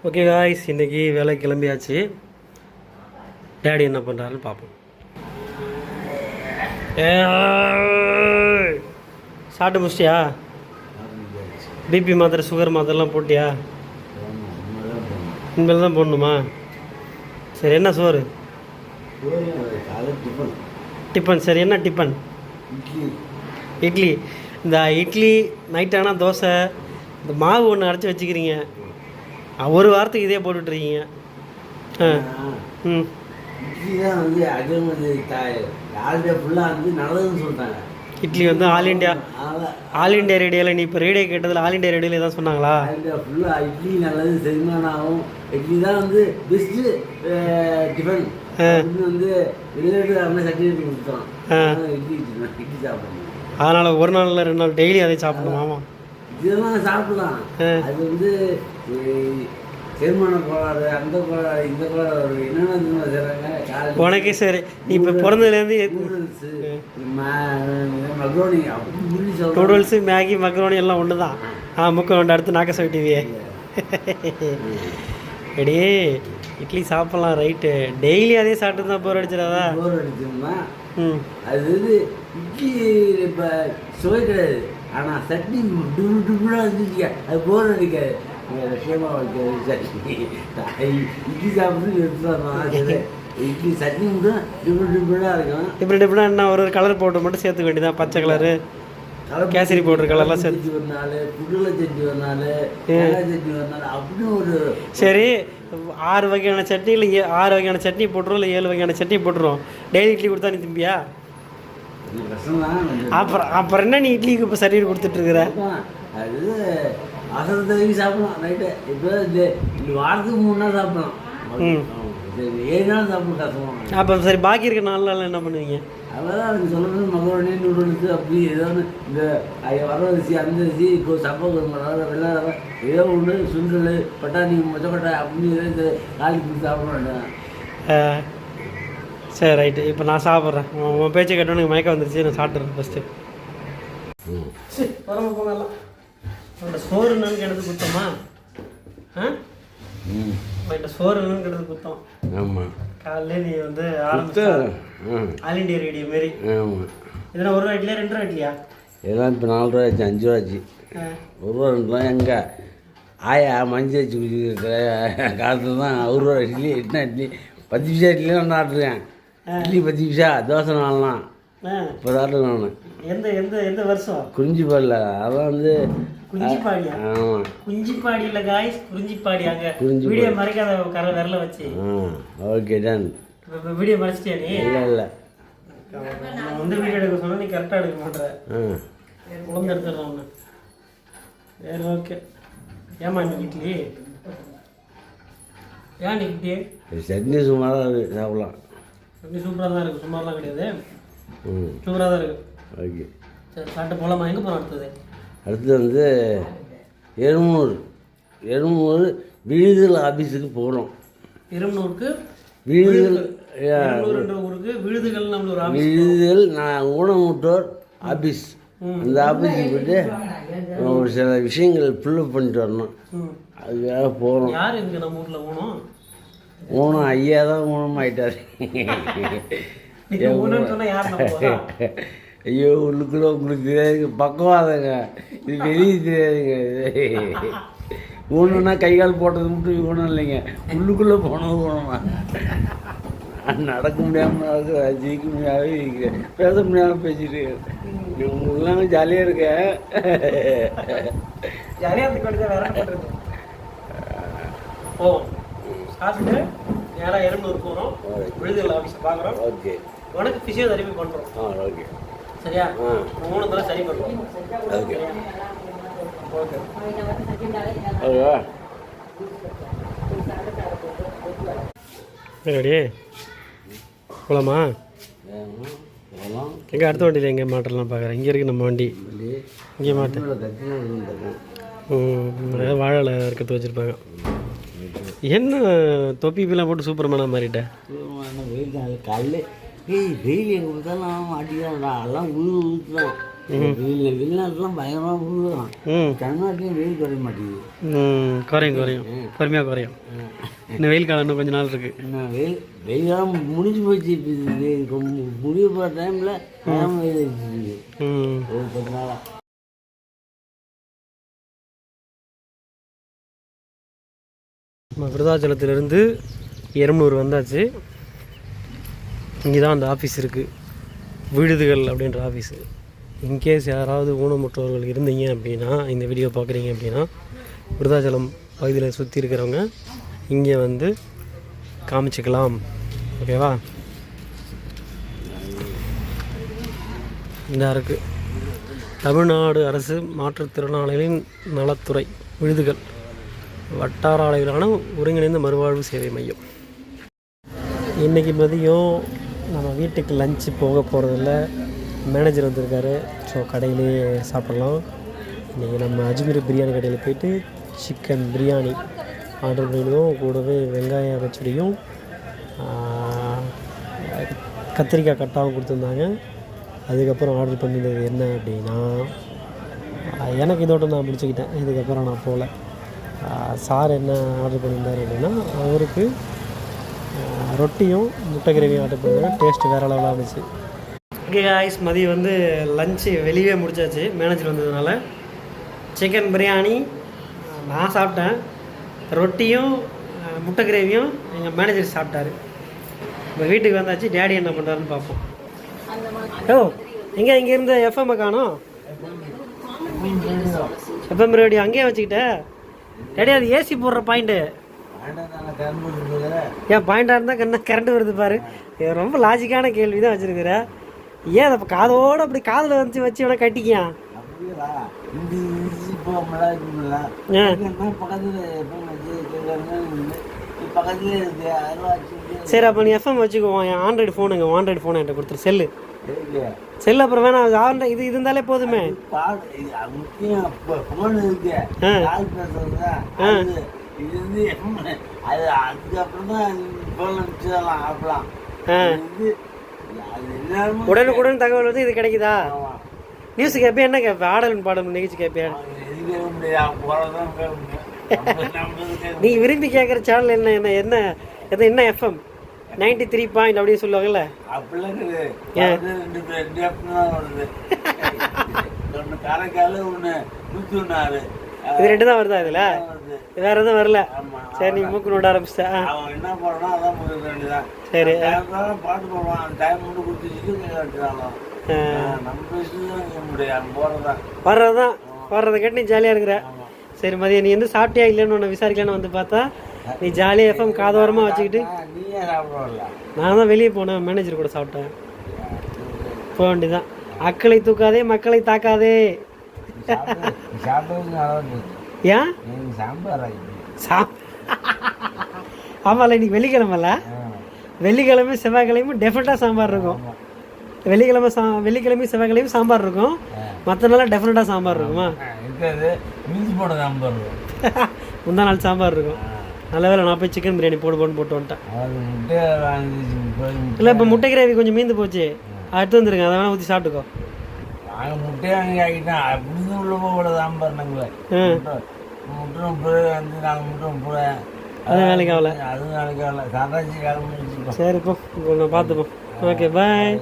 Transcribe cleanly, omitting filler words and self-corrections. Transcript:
Okay guys, இன்றைக்கி வேலை கிளம்பியாச்சு. டேடி என்ன பண்ணுறாருன்னு பார்ப்போம். சாப்பிட்டு முடிச்சிட்டியா? பிபி மாத்திரை, சுகர் மாத்திரைலாம் போட்டியா? இனிமேல் தான் போடணுமா? சரி, என்ன சோறு? டிஃபன். சரி, என்ன டிஃபன்? இட்லி. இந்த இட்லி நைட் ஆனால் தோசை, இந்த மாவு ஒன்று அரைச்சி வச்சுக்கிறீங்க, ஒரு வாரத்துக்கு இதே போட்டுட்ருக்கீங்க. இட்லி வந்து ஆல் இண்டியா ரேடியோவில், நீ இப்போ ரேடியோ கேட்டதில் ஆல் இண்டியா ரேடியோவில் எதாவது சொன்னாங்களா? இட்லி நல்லது, செரிமானம் ஆகும். இட்லி தான் வந்து பெஸ்ட்டு டிஃபன் வந்து சர்டிஃபிகேட் கொடுத்தோம். இட்லி சாப்பிடணும். அதனால் ஒரு நாள் இல்லை 2 நாள் டெய்லி அதை சாப்பிடணும். ஆமாம், இதெல்லாம் சாப்பிடலாம். அது வந்து செரிமான கோளாறு, அந்த கோளாறு, இந்த கோளாறு, என்னென்ன செய்கிறாங்க உனக்கே. சரி, நீ இப்போ பிறந்ததுலேருந்து மக்ரோனி, நூடுல்ஸு, மேகி, மக்ரோனி எல்லாம் ஒன்று தான். முக்க ஒன்று அடுத்து நாக்க சொல்லிட்டுவியே. எடி இட்லி சாப்பிட்லாம், ரைட்டு. டெய்லி அதே சாப்பிட்டு தான் போர் அடிச்சிடாதா? போர் அடிச்சோம்னா அது வந்து இட்லி இப்போ சுவை கிடையாது, ஆனால் சட்னி டுபுளாக இருந்துச்சியா, அது போர் அடிக்காது. விஷயமாக வைக்காது சட்னி. இட்லி சாப்பிட்டு எடுத்துட்டு இட்லி சட்னி மட்டும் டிஃப்ரெண்டாக இருக்கும். டிஃப்ரெண்டாக என்ன, ஒரு கலர் பவுடர் மட்டும் சேர்த்துக்க வேண்டியதான். பச்சை கலரு, கேசரி பவுடர் கலர்லாம் சேர்த்து ஒரு நாள், புட்டுல சட்னி ஒரு நாள், தேங்காய் சட்னி ஒரு நாள், அப்படி ஒரு. சரி, 6 வகையான சட்னி இல்லை 6 வகையான சட்னி போட்டுரும், இல்லை 7 வகையான சட்னி போட்டுரும். டெய்லி இட்லி கொடுத்தா நீ திம்பியா? அப்புறம் என்ன நீ இட்லிக்கு இப்போ சர்டிஃபிகேட் கொடுத்துட்ருக்குற? அது அசரத்தை சாப்பிடலாம் நைட்டு. இப்போ வாரத்துக்கு 3 நாள் சாப்பிடலாம், 7 நாள் சாப்பிட கஷ்டமாக. அப்போ சரி, பாக்கி இருக்க 4 நாள் என்ன பண்ணுவீங்க? அதான் எனக்கு சொல்கிறது, மகரோனி, நூடுல்ஸு, அப்படி ஏதாவது இந்த வர அரிசி, அந்த அரிசி, சப்பா வெள்ளை ஏதோ ஒன்று, சுண்டல், பட்டாணி, மொச்சக்கொட்டை, அப்படின்னு ஏதோ காலி கொடுத்து சாப்பிட வேண்டாம். சரி, ரைட்டு. இப்போ நான் சாப்பிட்றேன். உன் பேச்சை கேட்டோன்னு எனக்கு மயக்கம் வந்துருச்சு. நான் சாப்பிட்றேன் ஃபஸ்ட்டு. சரி, வரம்பு போங்கலாம். உன்ட்ட சோறு என்னன்னு கேட்டது குத்தமா? உன்ட்ட சோறு என்னன்னு கேட்டது குத்தம். ஆமாம், காலையிலே நீ வந்து ஆரம்பிச்ச ஆல் இண்டியா ரேடியோ மாரி. ஆமாம், இதெல்லாம் 1 ரூபா இட்லியா 2 ரூபா இட்லியா? இதெல்லாம் இப்போ 4 ரூபா ஆச்சு, 5 ரூபா ஆச்சு. 1 ரூபா 2 ரூபா எங்கே ஆயா மஞ்சள் வச்சு குடிச்சிருக்கிற காலத்தில் தான் 1 ரூபா இட்லி, 8 இட்லி, 10 பைசா இட்லிலாம் நான் ஆட்டுருக்கேன். இட்லி 10 பைசா, தோசை 4 இப்போ சாப்பிட்டு நான். எந்த எந்த எந்த வருஷம்? குறிஞ்சிப்பாடியில். அதான் வந்து குஞ்சிப்பாடியா? ஆமாம், குஞ்சிப்பாடி இல்லை காய்ஸ், குறிஞ்சிப்பாடி. அங்கே வீடியோ மறைக்காத விரல வச்சு. Okay, ton. வீடியோ மறைச்சிட்டியா நீ? இல்லை நான் வந்து வீடியோ எடுக்க சொன்னால் நீ கரெக்டாக எடுக்க மாட்டேற. உளுந்து எடுத்துடுறேன் ஒன்று. சரி, ஓகே. ஏமா இன்னைக்கு இட்லி? ஏன் நீ இட்லி? சட்னி சும்மாதான் இருக்குது, சாப்பிடலாம். சட்னி சூப்பராக தான் இருக்குது, சுமாரெலாம் கிடையாது, சூப்பராக தான் இருக்குது. ஓகே, சரி, சாப்பிட்டு போகலாமா? எங்கே போகிறோம் அடுத்தது? அடுத்து வந்து எருமூர் விழுதுகள் ஆஃபீஸுக்கு போகிறோம். எருமூருக்கு விழுதுகள் ஊருக்கு விழுதுகள் நம்ம ஒரு ஆஃபீஸ். விழுதுகள் நான் ஊனமுற்றோர் ஆஃபீஸ். அந்த ஆஃபீஸுக்கு போய்ட்டு ஒரு சில விஷயங்கள் ஃபில்லப் பண்ணிட்டு வரணும். அதுக்காக போகிறோம். யார் இங்கே நம்ம ஊரில் ஊனம்? ஊனம் ஐயா தான் ஊனமாயிட்டார். ஐயோ, உள்ளுக்குள்ள உங்களுக்கு தெரியாதுங்க, பக்கவாதங்க, இது வெளியே தெரியாதுங்க. ஊனம்னா கை கால் போட்டது மட்டும் ஊனம் இல்லைங்க, உள்ளுக்குள்ளே போனது ஊனமா. நடக்க முடியாமல் ஜெயிக்க முடியாத இருக்கிறேன், பேச முடியாமல் பேசிட்டு உங்களுக்குலாம் ஜாலியாக இருக்க. நேராக எருமூர் போகிறோம், விழுதுகள் ஆஃபீஸை பார்க்குறோம். ஓகே, உனக்கு ஃபிசியோதெரபி பண்ணுறோம். ஓகே, சரியா? ஊனத்தெல்லாம் சரி பண்ணுறோம். ஓகே ஓகே ரெடி போகலாமா? எங்கே அடுத்த வண்டியில் எங்கே மாட்டெல்லாம் பார்க்குறேன். இங்கே இருக்குது நம்ம வண்டி, இங்கே மாட்டேன். வாழை இருக்கிறது வச்சுருப்பாங்க. என்ன தொப்பிலாம் போட்டு சூப்பர்மேனாக மாறிட்டேன். காலையில் வெயில் எங்கே பார்த்தாலும் மாட்டிக்கலாம், எல்லாம் ஊற்றுதான். வெளிநாட்டுலாம் பயங்கரமாக விழுதான். தமிழ்நாட்டிலையும் வெயில் குறைய மாட்டேங்குது. குறையும் பொறுமையாக குறையும். இன்னும் வெயில் காலம் இன்னும் கொஞ்சம் நாள் இருக்கு. இன்னும் வெயில் காலம் முடிஞ்சு போச்சு. இப்போ முடிய போகிற டைமில் வெயில் அடிச்சிருக்கு ஒரு 10 நாளாக. நம்ம விருதாச்சலத்திலேருந்து எரம்பலூர் வந்தாச்சு. இங்கே தான் அந்த ஆஃபீஸ் இருக்குது, விடுதிகள் அப்படின்ற ஆஃபீஸு. இன்கேஸ் யாராவது ஊனமுற்றவர்கள் இருந்தீங்க அப்படின்னா, இந்த வீடியோ பார்க்குறீங்க அப்படின்னா, விருதாச்சலம் பகுதியில் சுற்றி இருக்கிறவங்க இங்கே வந்து காமிச்சிக்கலாம். ஓகேவா? இந்த இருக்குது தமிழ்நாடு அரசு மாற்றுத்திறனாளிகளின் நலத்துறை விடுதிகள் வட்டார அளவிலான ஒருங்கிணைந்த மறுவாழ்வு சேவை மையம். இன்றைக்கி மதியம் நம்ம வீட்டுக்கு லஞ்சு போக போகிறதில்ல, மேனேஜர் வந்திருக்காரு. ஸோ கடையிலே சாப்பிட்லாம். இன்றைக்கி நம்ம அஜ்மீர் பிரியாணி கடையில் போயிட்டு சிக்கன் பிரியாணி ஆர்டர் பண்ணிடுவோம். கூடவே வெங்காய பச்சடியும் கத்திரிக்காய் கட்டாவும் கொடுத்துருந்தாங்க. அதுக்கப்புறம் ஆர்டர் பண்ணினது என்ன அப்படின்னா, எனக்கு இதோட நான் முடிச்சுக்கிட்டேன். இதுக்கப்புறம் நான் போகல. சார் என்ன ஆர்டர் பண்ணியிருந்தார் அப்படின்னா, அவருக்கு ரொட்டியும் முட்டை கிரேவியும் ஆர்டர் பண்ணியிருந்தாங்க. டேஸ்ட்டு வேறு லெவலாக இருந்துச்சு. ஓகே காய்ஸ், மதியம் வந்து லஞ்சு வெளியே முடிச்சாச்சு மேனேஜர் வந்ததுனால. சிக்கன் பிரியாணி நான் சாப்பிட்டேன், ரொட்டியும் முட்டை கிரேவியும் எங்கள் மேனேஜர் சாப்பிட்டாரு. இப்போ வீட்டுக்கு வந்தாச்சு. டேடி என்ன பண்ணுறாருன்னு பார்ப்போம். எங்கே இங்கே இருந்த எஃப்எம்மை காணோம்? எஃப்எம் ரேடியோ அங்கேயே வச்சுக்கிட்டேன். டேடி அது ஏசி போடுற பாயிண்ட்டு. ஏன் பாயிண்டாக இருந்தால் கரண்ட் வருது பாரு. இது ரொம்ப லாஜிக்கான கேள்வி தான் வச்சுருக்குற. ஏன் அதை காதோடு அப்படி காதில் வச்சு இவனை கட்டிக்கியா? சரி, அப்போ நீ எஃப்எம் வச்சுக்குவோம். என் ஆண்ட்ராய்டு ஃபோனுங்க, ஆண்ட்ராய்டு ஃபோனை என்கிட்ட கொடுத்துரு. செல்லு அப்புறம் வேணாம். இது இருந்தாலே போதுமே. உடனுக்குடன் தகவல் வந்து இது கிடைக்குதா? நியூஸ் கேட்பேன். என்ன கேட்பேன்? ஆடலும் பாடலும் நிகழ்ச்சி கேட்பேன். நீ விரும்பி கேட்குற சேனல் என்ன என்ன என்ன எஃப்எம் 93 பாயிண்ட் அப்படின்னு சொல்லுவாங்கல்ல. இது 2 தான் வருதா? இதில் வேற எதுவும் வரல. சரி, நீ மூக்கு நோட ஆரம்பிச்சிட்டா. சரி, வர்றதுதான் வர்றதை கேட்டு நீ ஜாலியாக இருக்கிற. சரி, மதியம் நீ வந்து சாப்பிட்டியா இல்லைன்னு ஒன்று விசாரிக்கலான்னு வந்து பார்த்தா, நீ ஜாலியாக எஃப்எம் காதோரமாக வச்சுக்கிட்டு. நான் தான் வெளியே போனேன், மேனேஜர் கூட சாப்பிட்டேன். போக வேண்டியதான். அக்களை தூக்காதே, மக்களை தாக்காதே. ஏன்? ஆமாம்ல, இன்னைக்கு வெள்ளிக்கிழமைல. வெள்ளிக்கிழமை செவ்வாய்க்கிழமையும் டெஃபினட்டாக சாம்பார் இருக்கும். வெள்ளிக்கிழமை செவ்வாய்க்கிழமையும் சாம்பார் இருக்கும். மற்ற நாளாக டெஃபினட்டாக சாம்பார் இருக்குமா? முந்தா நாள் சாம்பார் இருக்கும். நல்ல வேலை நான் போய் சிக்கன் பிரியாணி போட்டு வந்துட்டேன். இல்லை, இப்போ முட்டை கிரேவி கொஞ்சம் மீந்து போச்சு, எடுத்து வந்துருங்க. அதை வேணா ஊற்றி சாப்பிட்டுக்கோ. அது வேலைக்கு ஆகல. சரி, இப்போ நான் பார்த்துப்போம். ஓகே, பாய்.